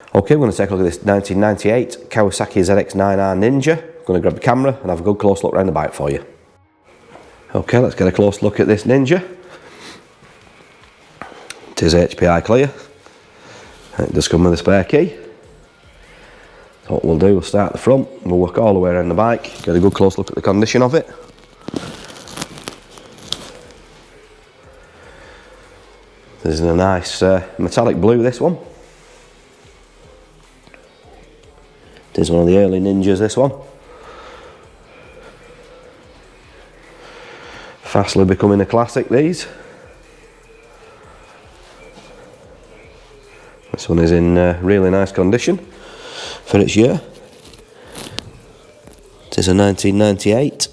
Okay, we're going to take a look at this 1998 Kawasaki ZX9R Ninja. I'm going to grab the camera and have a good close look around the bike for you. Okay, let's get a close look at this Ninja. It is HPI clear. It does come with a spare key. So what we'll do, we'll start at the front, we'll work all the way around the bike, get a good close look at the condition of it. This is a nice metallic blue, this one. It is one of the early Ninjas, this one. Fastly becoming a classic, these. This one is in really nice condition for its year. It is a 1998.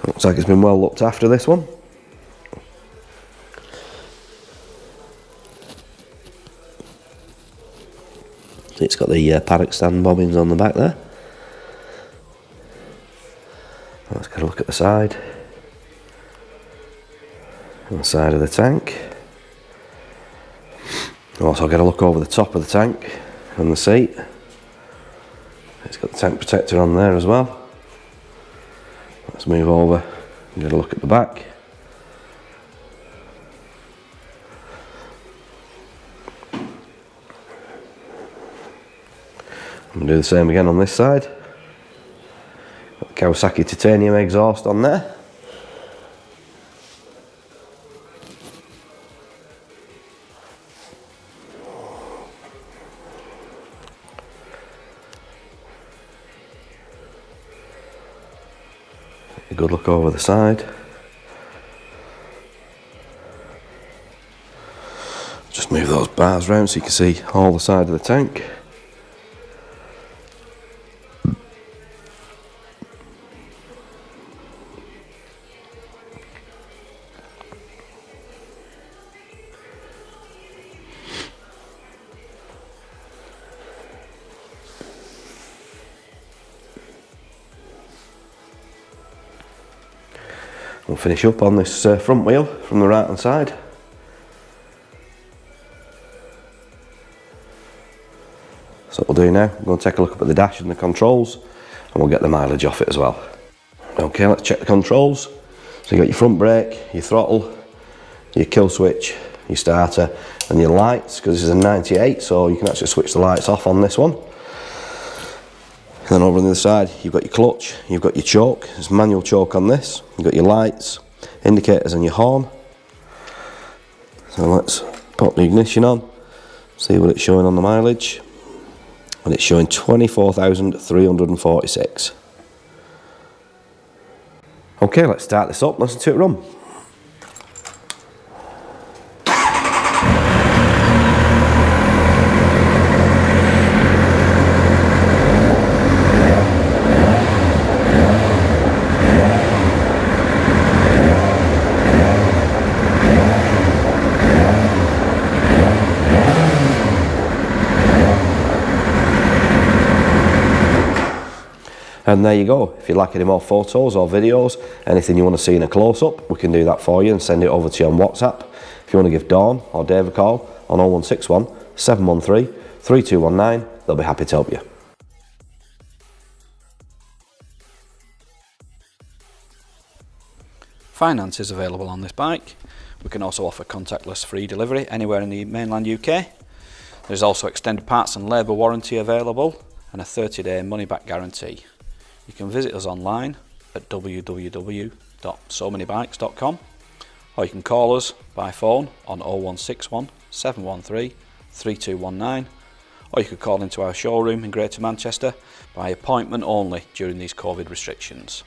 Looks like it's been well looked after, this one. It's got the paddock stand bobbins on the back there. Let's get a look at the side. On the side of the tank. Also get a look over the top of the tank and the seat. It's got the tank protector on there as well. Let's move over and get a look at the back. I'm going to do the same again on this side. Got the Kawasaki titanium exhaust on there. A good look over the side. Just move those bars round so you can see all the side of the tank. We'll finish up on this front wheel from the right hand side. So what we'll do now, we're going to take a look up at the dash and the controls, and we'll get the mileage off it as well. Okay, let's check the controls. So you got your front brake, your throttle, your kill switch, your starter, and your lights, because this is a 98, so you can actually switch the lights off on this one. And then over on the other side, you've got your clutch, you've got your choke, there's manual choke on this, you've got your lights, indicators and your horn. So let's pop the ignition on, see what it's showing on the mileage. And it's showing 24,346. Okay, let's start this up, listen to it run. And there you go. If you'd like any more photos or videos, anything you want to see in a close-up, we can do that for you and send it over to you on WhatsApp. If you want to give Dawn or Dave a call on 0161 713 3219, they'll be happy to help you. Finance is available on this bike. We can also offer contactless free delivery anywhere in the mainland UK. There's also extended parts and labour warranty available and a 30-day money-back guarantee. You can visit us online at www.SoManyBikes.com, or you can call us by phone on 0161 713 3219, or you could call into our showroom in Greater Manchester by appointment only during these COVID restrictions.